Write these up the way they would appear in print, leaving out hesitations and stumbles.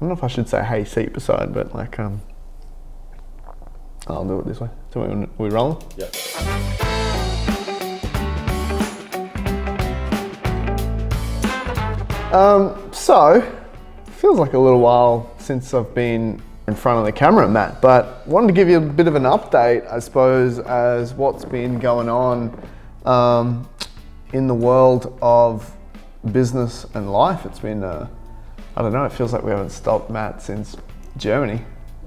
don't know if I should say hey seat beside, but like, I'll do it this way. So we rolling? Yep. So, feels like a little while since I've been in front of the camera, Matt, but wanted to give you a bit of an update, I suppose, as what's been going on in the world of business and life. It's been, I don't know, it feels like we haven't stopped, Matt, since Germany.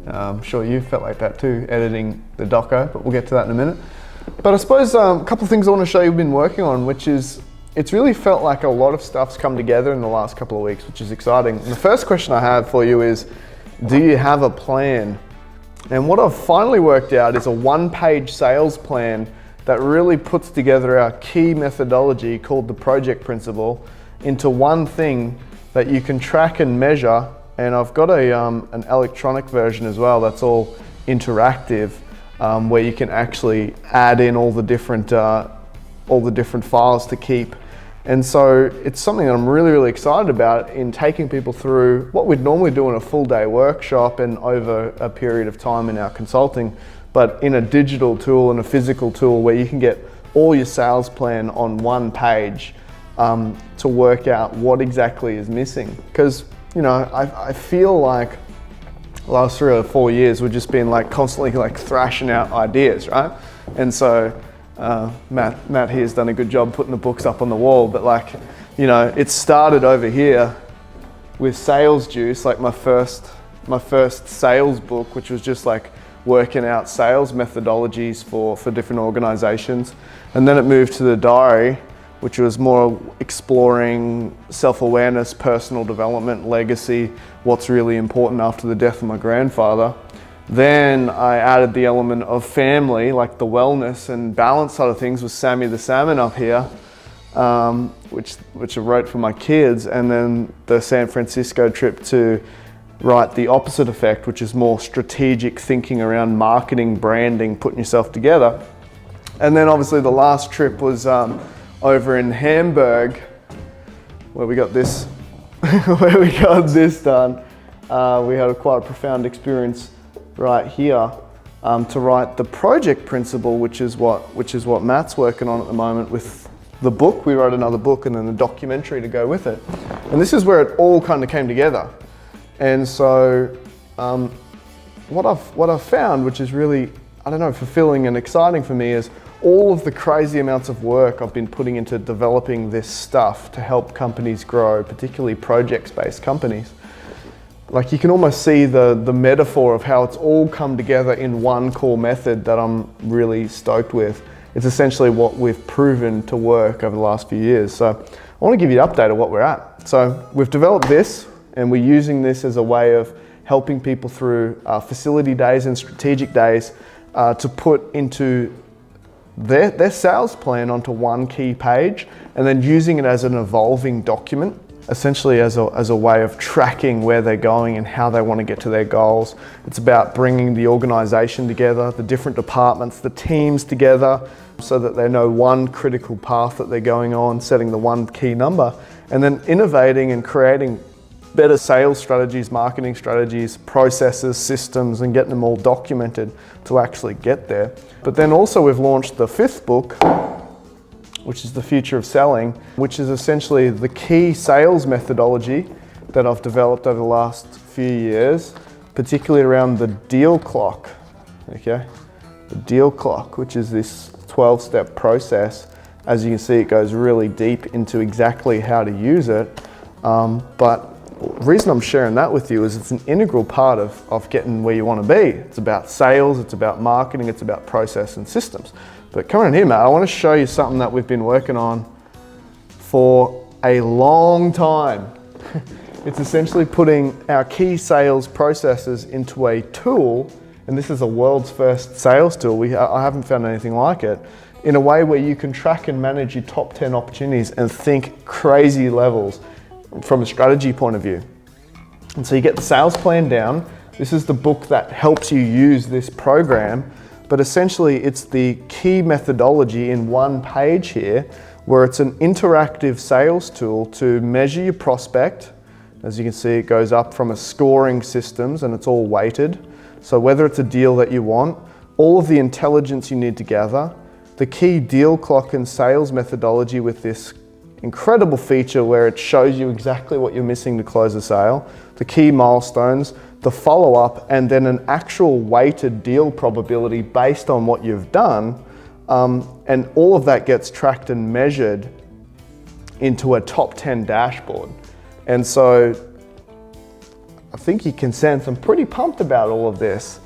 I'm sure you felt like that too, editing the doco, but we'll get to that in a minute. But I suppose a couple of things I want to show you we've been working on, which is, it's really felt like a lot of stuff's come together in the last couple of weeks, which is exciting. And the first question I have for you is, do you have a plan? And what I've finally worked out is a one-page sales plan that really puts together our key methodology called the project principle into one thing that you can track and measure. And I've got an electronic version as well that's all interactive, where you can actually add in all the different files to keep. And so it's something that I'm really, really excited about in taking people through what we'd normally do in a full day workshop and over a period of time in our consulting, but in a digital tool and a physical tool where you can get all your sales plan on one page to work out what exactly is missing. Because, you know, I feel like the last 3 or 4 years we've just been like constantly like thrashing out ideas, right? And so Matt here's done a good job putting the books up on the wall, but like, you know, it started over here with Sales Juice, like my first sales book, which was just like working out sales methodologies for different organizations. And then it moved to the diary, which was more exploring self-awareness, personal development, legacy, what's really important after the death of my grandfather. Then I added the element of family, like the wellness and balance side of things with Sammy the Salmon up here, which I wrote for my kids. And then the San Francisco trip to write the opposite effect, which is more strategic thinking around marketing, branding, putting yourself together. And then obviously the last trip was over in Hamburg, where we got this, done. We had quite a profound experience right here to write the project principle, which is what Matt's working on at the moment with the book. We wrote another book and then the documentary to go with it. And this is where it all kind of came together. And so what I've found, which is really, I don't know, fulfilling and exciting for me, is all of the crazy amounts of work I've been putting into developing this stuff to help companies grow, particularly projects-based companies. Like, you can almost see the metaphor of how it's all come together in one core method that I'm really stoked with. It's essentially what we've proven to work over the last few years. So I want to give you an update of what we're at. So we've developed this, and we're using this as a way of helping people through facility days and strategic days to put into their sales plan onto one key page, and then using it as an evolving document, essentially as a way of tracking where they're going and how they want to get to their goals. It's about bringing the organization together, the different departments, the teams together, so that they know one critical path that they're going on, setting the one key number, and then innovating and creating better sales strategies, marketing strategies, processes, systems, and getting them all documented to actually get there. But then also we've launched the 5th book, which is The Future of Selling, which is essentially the key sales methodology that I've developed over the last few years, particularly around the deal clock, okay? The deal clock, which is this 12-step process. As you can see, it goes really deep into exactly how to use it. But the reason I'm sharing that with you is it's an integral part of getting where you want to be. It's about sales, it's about marketing, it's about process and systems. But come on in here, Matt, I want to show you something that we've been working on for a long time. It's essentially putting our key sales processes into a tool, and this is a world's first sales tool. I haven't found anything like it, in a way where you can track and manage your top 10 opportunities and think crazy levels from a strategy point of view. And so you get the sales plan down. This is the book that helps you use this program. But essentially it's the key methodology in one page here, where it's an interactive sales tool to measure your prospect, As you can see, it goes up from a scoring systems and it's all weighted. So whether it's a deal that you want, all of the intelligence you need to gather, the key deal clock and sales methodology with this incredible feature where it shows you exactly what you're missing to close a sale, the key milestones, the follow-up, and then an actual weighted deal probability based on what you've done. And all of that gets tracked and measured into a top 10 dashboard. And so I think you can sense I'm pretty pumped about all of this.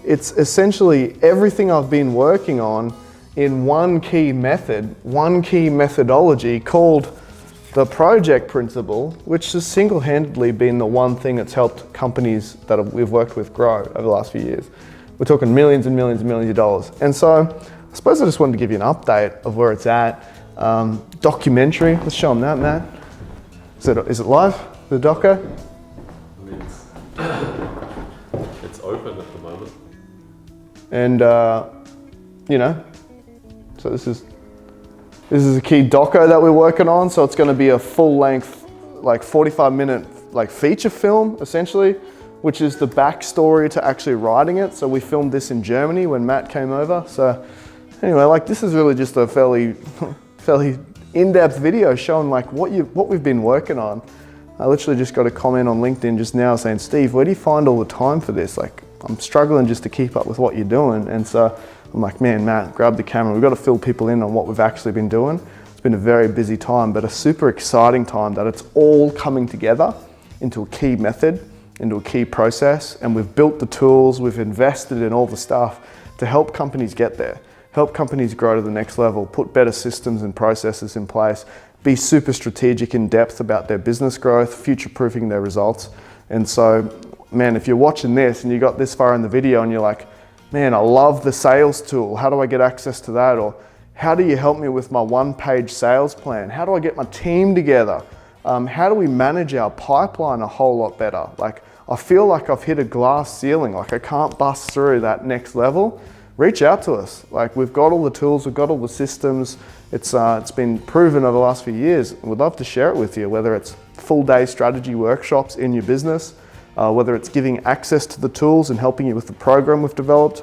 It's essentially everything I've been working on in one key method, one key methodology called the project principle, which has single-handedly been the one thing that's helped companies that we've worked with grow over the last few years. We're talking millions and millions and millions of dollars. And so I suppose I just wanted to give you an update of where it's at. Documentary, let's show them that, Matt. Is it live, the doco? I mean, it's open at the moment. And, you know, so this is a key doco that we're working on. So it's going to be a full length, like 45-minute, like feature film essentially, which is the backstory to actually writing it. So we filmed this in Germany when Matt came over. So anyway, like this is really just a fairly in-depth video showing like what we've been working on. I literally just got a comment on LinkedIn just now saying, Steve, where do you find all the time for this? Like I'm struggling just to keep up with what you're doing. And so I'm like, man, Matt, grab the camera. We've got to fill people in on what we've actually been doing. It's been a very busy time, but a super exciting time that it's all coming together into a key method, into a key process. And we've built the tools, we've invested in all the stuff to help companies get there, help companies grow to the next level, put better systems and processes in place, be super strategic in depth about their business growth, future-proofing their results. And so, man, if you're watching this and you got this far in the video and you're like, man, I love the sales tool. How do I get access to that? Or how do you help me with my one-page sales plan? How do I get my team together? How do we manage our pipeline a whole lot better? Like, I feel like I've hit a glass ceiling, like I can't bust through that next level. Reach out to us. Like we've got all the tools, we've got all the systems. It's been proven over the last few years. We'd love to share it with you, whether it's full day strategy workshops in your business, whether it's giving access to the tools and helping you with the program we've developed,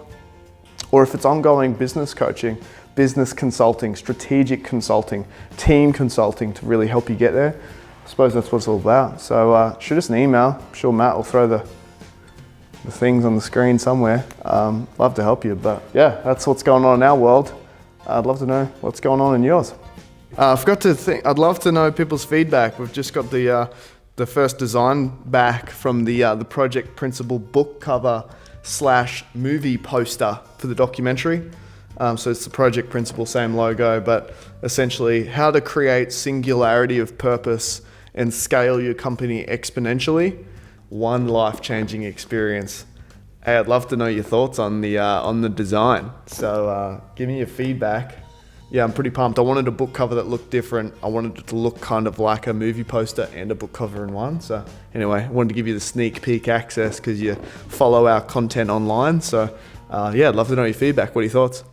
or if it's ongoing business coaching, business consulting, strategic consulting, team consulting to really help you get there. I suppose that's what it's all about. So shoot us an email. I'm sure Matt will throw the things on the screen somewhere. Love to help you, but yeah, that's what's going on in our world. I'd love to know what's going on in yours. I forgot to think, I'd love to know people's feedback. We've just got the first design back from the Project Principle book cover / movie poster for the documentary. So it's the Project Principle, same logo, but essentially how to create singularity of purpose and scale your company exponentially. One life-changing experience. Hey, I'd love to know your thoughts on the design. So give me your feedback. Yeah, I'm pretty pumped. I wanted a book cover that looked different. I wanted it to look kind of like a movie poster and a book cover in one. So anyway, I wanted to give you the sneak peek access because you follow our content online. So yeah, I'd love to know your feedback. What are your thoughts?